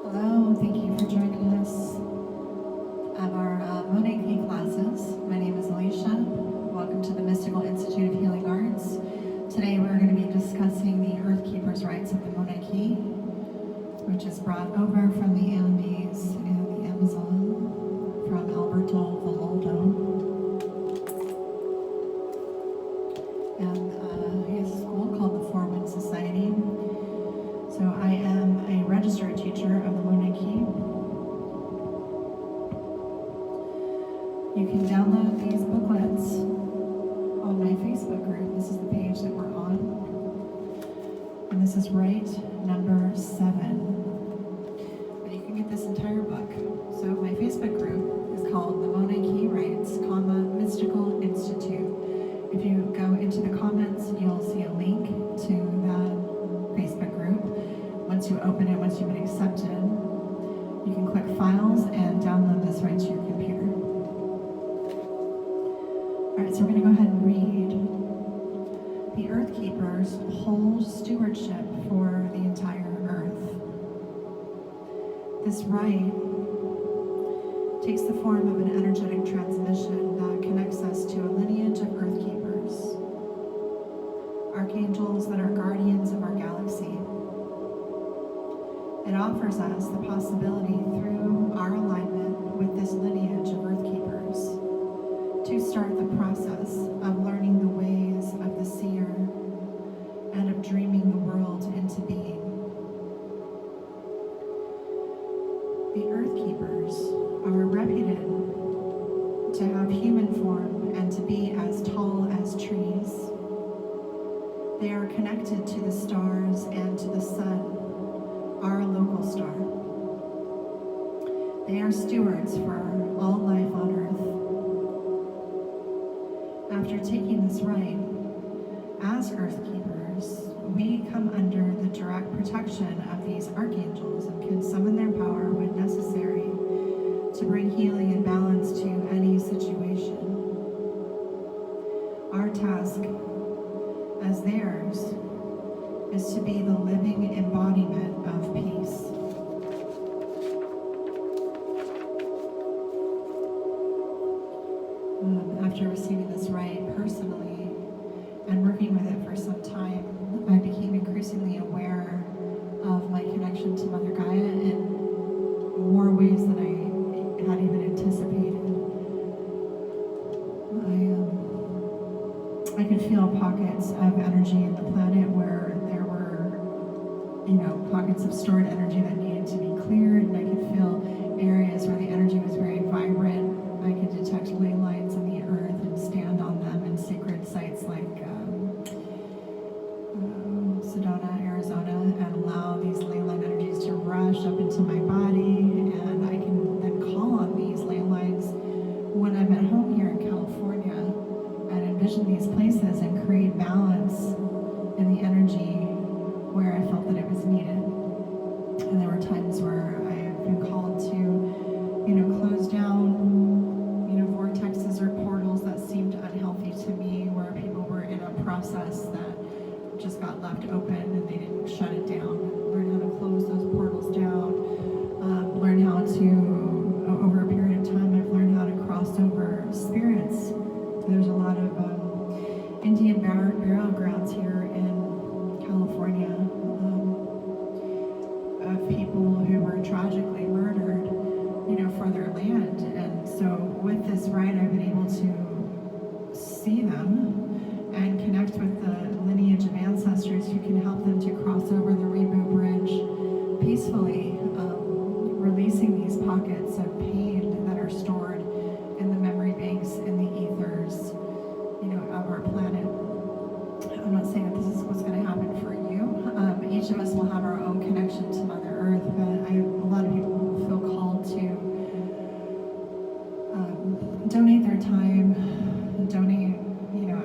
Hello, thank you for joining us at our Monarchy classes. My name is Alicia. Welcome to the Mystical Institute of Healing Arts. Today we're going to be discussing the Earthkeepers Rites of the Monarchy, which is brought over from the Andes and the Amazon from Alberto Villoldo. And he has a school called the Four Wind Society. So I am a registered teacher of the Monarchy. You can download these booklets on my Facebook group. This is the page that we're on. And this is Rite number 7. And you can get this entire book. So my Facebook group is called the Monarchy Rites, Mystical Institute. If you go into the comments, you'll see a link to that Facebook group. Once you open it, once you've been accepted, you can click Files and download this right to your computer. All right, so we're going to go ahead and read. The Earthkeepers hold stewardship for the entire Earth. This rite takes the form of an energetic transmission that connects us to a lineage of Earthkeepers, archangels that are guardians of our galaxy. It offers us the possibility through our alignment with this lineage of Earthkeepers to start the process of learning the ways of the seer and of dreaming the world into being. The Earthkeepers are reputed to have human form and to be as tall as trees. They are connected to the stars and to the sun, our local star. They are stewards for all life on Earth. After taking this rite, as Earthkeepers, we come under the direct protection of these archangels and can summon their power when necessary to bring healing and balance to any situation. Our task as theirs is to be the living embodiment of peace. After receiving this rite personally and working with it for some time, I became increasingly aware of my connection to Mother Gaia in more ways than I had even anticipated. I could feel pockets of energy in the planet where there were, pockets of stored energy that needed to be cleared, and I could feel areas where the energy was very vibrant. I could detect ley lines in the earth and stand on them in sacred sites like Sedona, Arizona, and allow these ley line energies to rush up into my body, and I can then call on these ley lines when I'm at home here in California and envision these places and create balance in the energy where I felt that it was needed. And there were times where I have been called to, close down, vortexes or portals that seemed unhealthy to me, where people were in a process that just got left open and they didn't shut it down. Learn how to close those portals down. Learn how to, over a period of time, I've learned how to cross over spirits. There's a lot of Indian burial grounds here in California of people who were tragically murdered, for their land. And so with this rite, I've been able to see them and connect with the lineage of ancestors who can help them to cross over the Rainbow Bridge peacefully, releasing these pockets of pain that are stored in the memory banks, in the ethers, of our planet. I'm not saying that this is what's going to happen for you. Each of us will have our own connection to Mother Earth, but a lot of people feel called to donate their time, donate,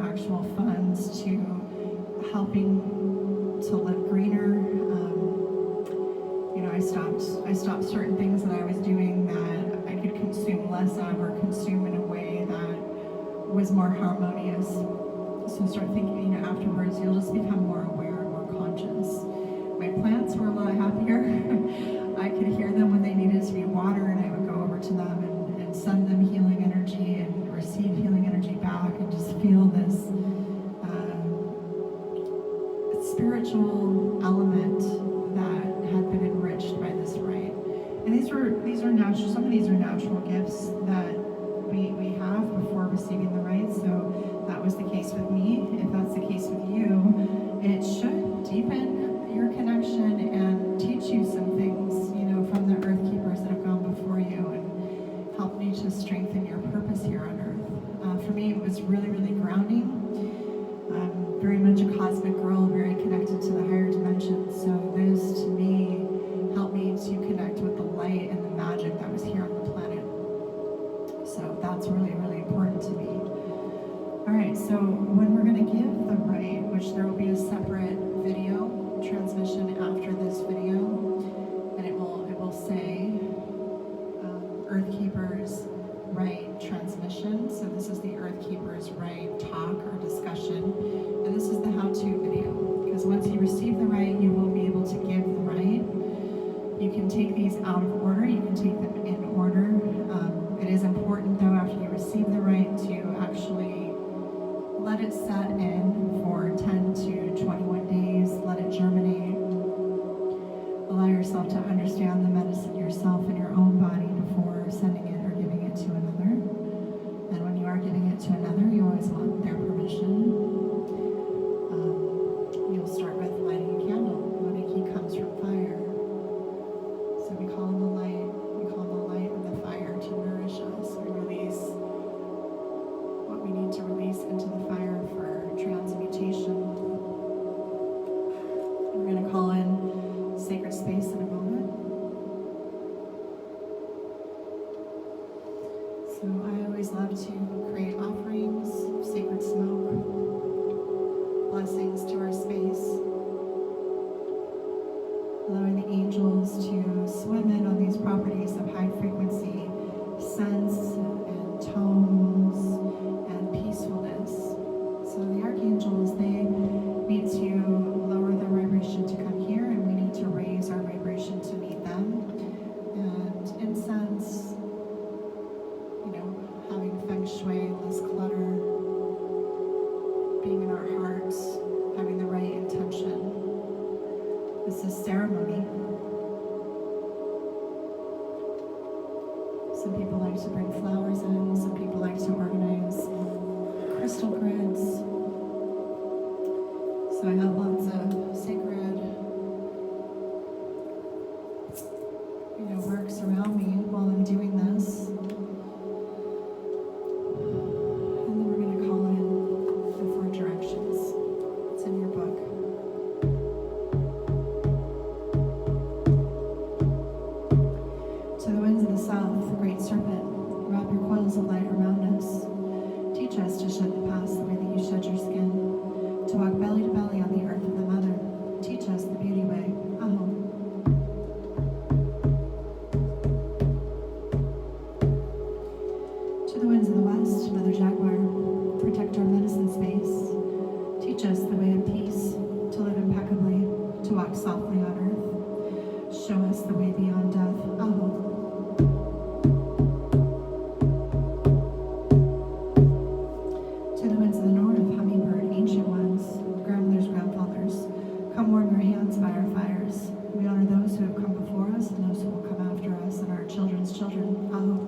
actual funds to helping to live greener. I stopped certain things that I was doing that I could consume less of or consume in a way that was more harmonious. So start thinking, afterwards, you'll just become more aware and more conscious. My plants were a lot happier. I could hear them are natural. Some of these are natural gifts that we have before receiving the rite. So that was the case with me. If that's the case with you, it should deepen your connection and teach you some things, from the Earthkeepers that have gone before you and help you to strengthen your purpose here on Earth. For me, it was really, really grounding. I'm very much a cosmic girl, very connected to the higher dimensions. So this, to me, helped me to connect with the light and the magic that was here on the planet. So that's really, really important to me. All right, so when we're going to give the rite, which there will be a separate video transmission after this video, and it will say Earthkeepers Rite transmission. So this is the Earthkeepers Rite talk or discussion, and this is the how-to video. Because once you receive the rite, you will be able to give the rite. You can take these out of order. You can take them in order. It is important, though, after you receive the rite, to actually let it set in for 10 to 21 days. Let it germinate. Allow yourself to understand the medicine yourself in your own body before sending it or giving it to another. And when you are giving it to another, you always want their permission. You'll start with lighting a candle when a key comes from fire. So we call on the light. We call on the light and the fire to nourish us. We release what we need to release into the fire for transmutation. We're going to call in sacred space in a moment. So I always love to create offerings, sacred smoke, blessings to our space, allowing the angels to swim in on these properties of high frequency sense and tones and peacefulness. So the archangels, they need to lower their vibration to come here, and we need to raise our vibration to meet them. And incense, having feng shui, less clutter, being in our hearts, having the right intention. This is ceremony. Some people like to bring flowers in, some people like to organize crystal grids. So I have lots of sacred, works around me while I'm doing this. And then we're going to call in the 4 directions. It's in your book. To the winds of the south, the great serpent, wrap your coils of light around us. Teach us to shed the past the way that you shed your skin, to walk belly to belly on the earth of the mother. Teach us the beauty way. Aho. To the winds of the west, another jaguar, protect our medicine space. Teach us the way of peace, to live impeccably, to walk softly on earth. Show us the way beyond death. Aho. To the winds of the north, hummingbird, ancient ones, grandmothers, grandfathers, come warm your hands by our fires. We honor those who have come before us and those who will come after us, and our children's children. Aho.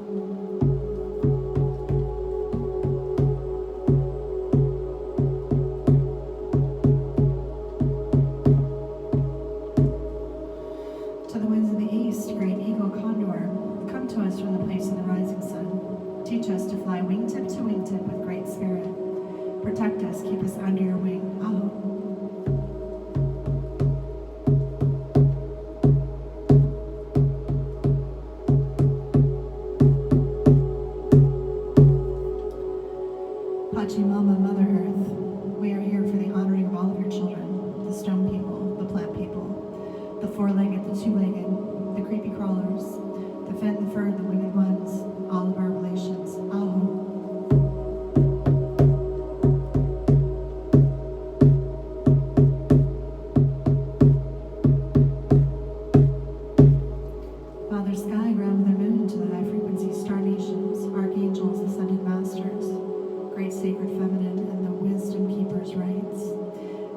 To the winds of the east, great eagle condor, come to us from the place of the rising sun. Teach us to fly wingtip to wingtip with great spirit. Protect us, keep us under your wing. Aho. Pachamama, Mother Earth, we are here for the honoring of all of your children, the stone people, the plant people, the 4-legged, the 2-legged, the creepy crawlers, the fin, the fur, the winged ones, all of our relations. Aho. Father Sky, Grandmother Moon, to the high frequency star nations, archangels, ascended masters, great sacred feminine, and the wisdom keepers' rites.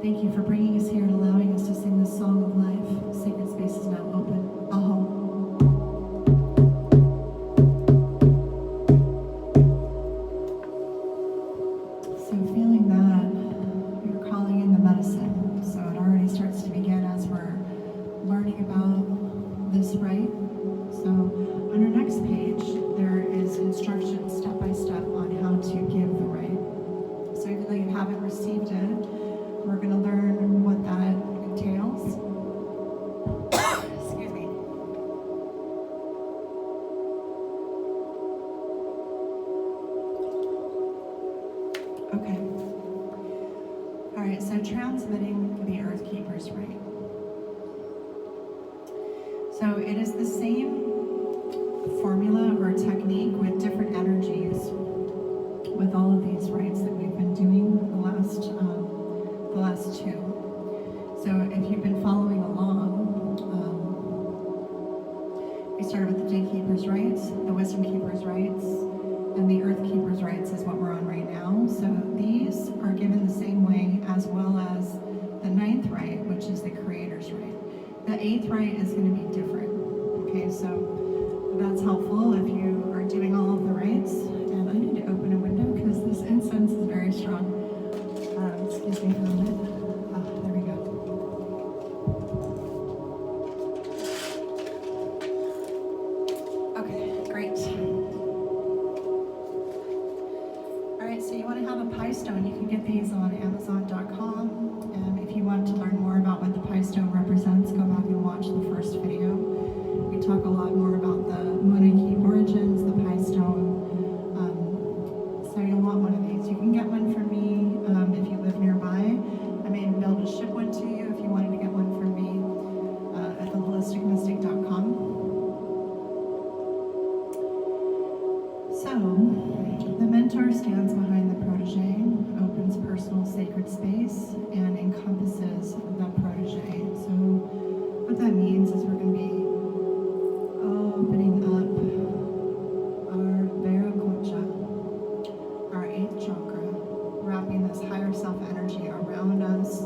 Thank you for bringing us here and allowing us to sing this song of life. Sacred space is now open. Aho. this rite. So on our next page, there is instructions step by step on how to give the rite. So even though you haven't received it, we're going to learn what that entails. Excuse me. Okay. All right, so transmitting the Earthkeepers Rite. So it is the same formula or technique with different energies with all of these rites that we've been doing the last two. So if you've been following along, we started with the Daykeepers Rites, the Wisdom Keepers Rites, and the Earthkeepers Rites is what we're on right now. So these are given the same way, as well as the 9th rite, which is the Creator's Rite. The 8th rite is going to be different. Okay, so that's helpful if you are doing all of the rites. And I need to open a window because this incense is very strong. Excuse me for a minute. Oh, there we go. Okay, great. All right, so you want to have a pie stone. You can get these on Amazon.com. And if you want to learn more about what the pie stone represents, go back and watch the first video. We talk a lot more about the monarchy origins, the pie stone. So you'll want one of these. You can get one from me if you live nearby. I may be able to ship one to you if you wanted to get one from me at theholisticmystic.com. So the mentor stands behind the protege, opens personal sacred space, and encompasses the protege. So what that means is we're going to be opening up our Viracocha, our 8th chakra, wrapping this higher self energy around us,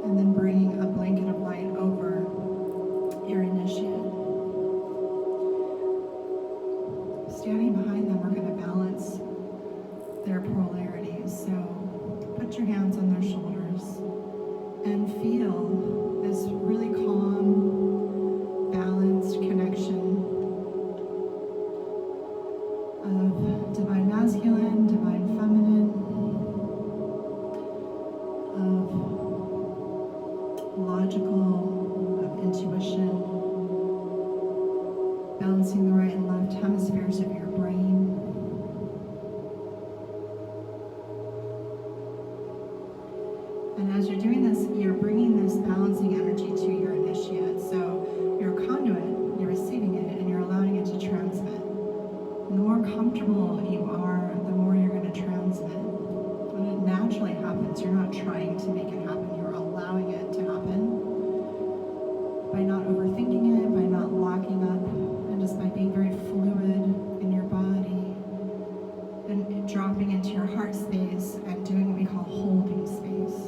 and then bringing a blanket of light over your initiate. Standing behind them, we're going to balance their polarities. So put your hands on their shoulders and feel this really calm, balanced connection of divine masculine, divine feminine, of logical, of intuition, balancing the right and left hemispheres of your brain. And as you're doing this, you're bringing this balancing energy to your initiate. So you're a conduit, you're receiving it, and you're allowing it to transmit. And the more comfortable you are, the more you're going to transmit. When it naturally happens, you're not trying to make it happen, you're allowing it to happen. By not overthinking it, by not locking up, and just by being very fluid in your body, and dropping into your heart space and doing what we call holding space.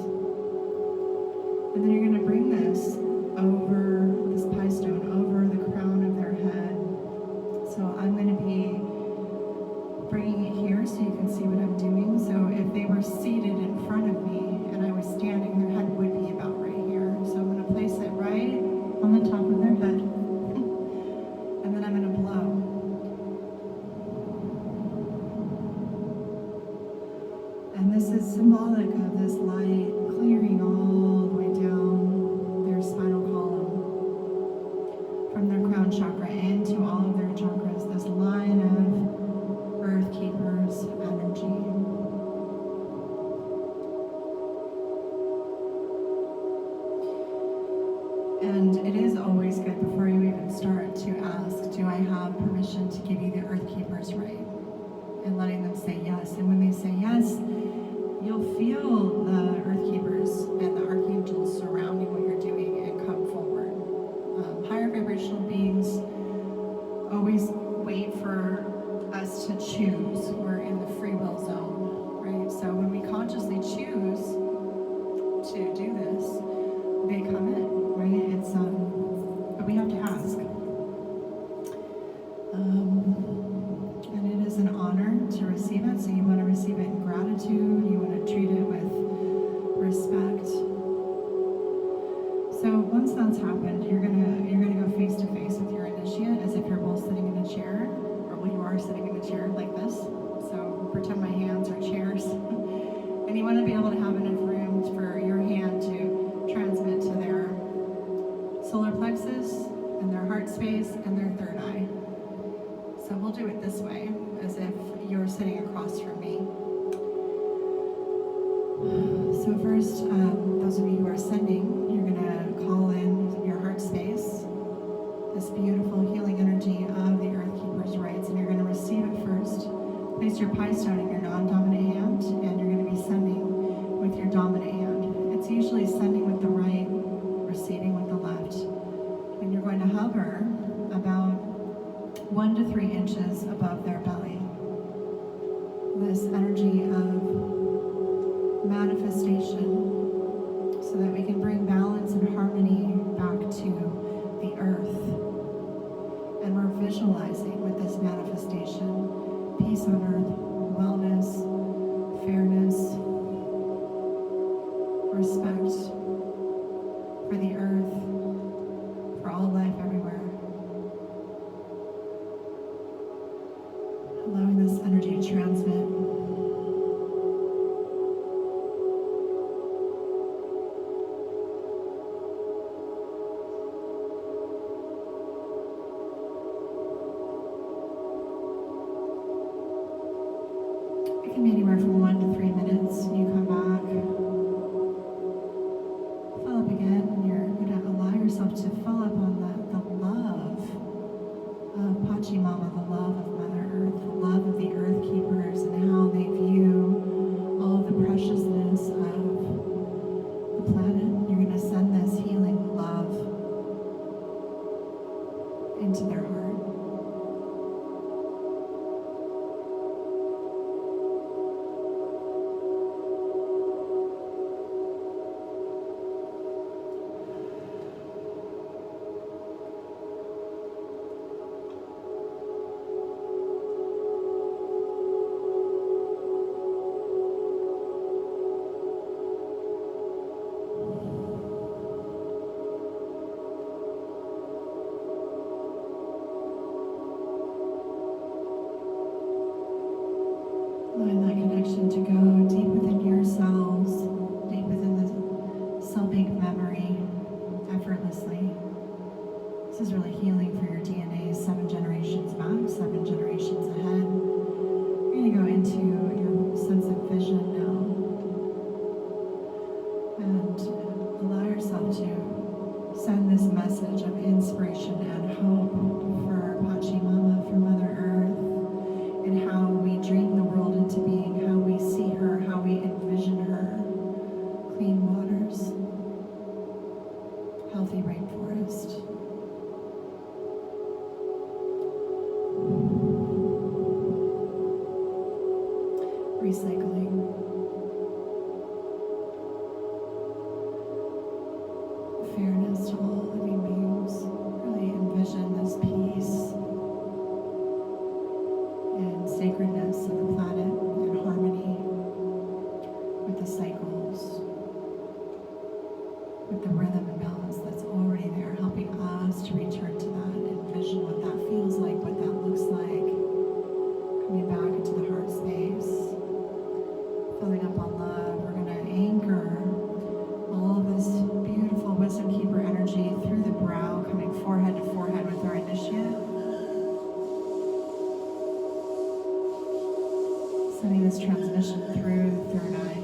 And then you're going to bring this over this pie stone, over the crown of their head. So I'm going to be bringing it here so you can see what I'm doing. So if they were seated in front of me and I was standing, their head would be about right here. So I'm going to place it right on the top of their head. And then I'm going to blow. And this is symbolic of this light clearing all the way down their spinal column, from their crown chakra into all of their chakras, this line of Earth Keepers energy. And it is always good before you even start to ask, do I have permission to give you the Earthkeepers Rite? And letting them say yes. And when they say yes, you'll feel the Earthkeepers and the archangels surrounding what you're doing and come forward. Higher vibrational beings always wait for us to choose. We're in the free will zone, right? So when we consciously choose to do this, they come in, right? It's but we have to ask. And it is an honor to receive it. So you want to receive it in gratitude. You want to treat it with respect. So once that's happened, you're gonna plexus and their heart space and their third eye. So we'll do it this way, as if you're sitting across from me. So first, those of you who are sending, you're gonna call in your heart space, this beautiful healing energy of the Earthkeepers Rites, and you're gonna receive it first. Place your pie stone in your non-dominant hand, and you're gonna be sending with your dominant hand. It's usually sending with the right, receiving with the left. And you're going to hover about 1 to 3 inches above their belly. This energy of manifestation, so that we can bring balance and harmony back to the earth. And we're visualizing with this manifestation peace on earth, wellness, fairness, respect for the earth, for all life everywhere. Allowing this energy to transmit. It can be anywhere from 1 to 3 minutes. You come back, fill up again, and you're going to allow yourself to fill up on the love of Pachamama, the love of Mother Earth, the love of the Earth Keepers, and how they view all of the preciousness of the planet. You're going to send this healing love into their heart. Allowing that connection to go deep within your cells, deep within the cell bank memory, effortlessly. This is really healing for your DNA, 7 generations back, 7 generations ahead. You're going to go into your sense of vision now, and allow yourself to send this message of inspiration and hope for Pachamama, for Mother Earth, and how we dream the world into being, how we see her, how we envision her. Clean waters, healthy rainforest. Recycling. Fairness to all living beings. Really envision this peace and sacredness of the planet in harmony with the cycles, with the rhythm and balance that's already there, helping us to return to that, envision what that feels like, what that looks like, coming back into the heart space, filling up on love. We're going to anchor all of this beautiful wisdom keeper energy through the brow, coming forehead to forehead with our initiate. Sending this transmission through the third eye.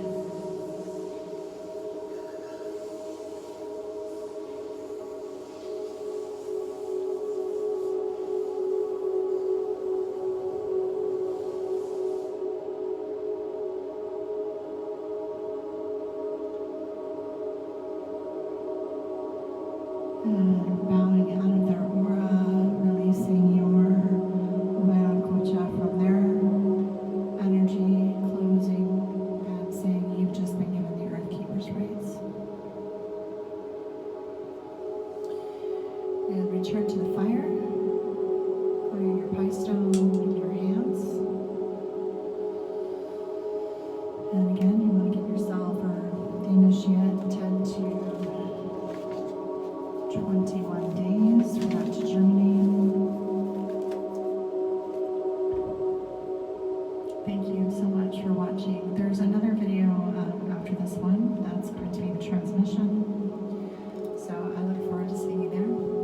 And bowing out of their aura, releasing your Kuraq from their energy, closing, and saying you've just been given the Earthkeepers Rites. And return to the fire, clearing your pie stone in your hands. And again, you want to give yourself, or the initiate, 10 to 21 days for that to germinate. Thank you so much for watching. There's another video after this one. That's going to be the transmission. So So I look forward to seeing you there.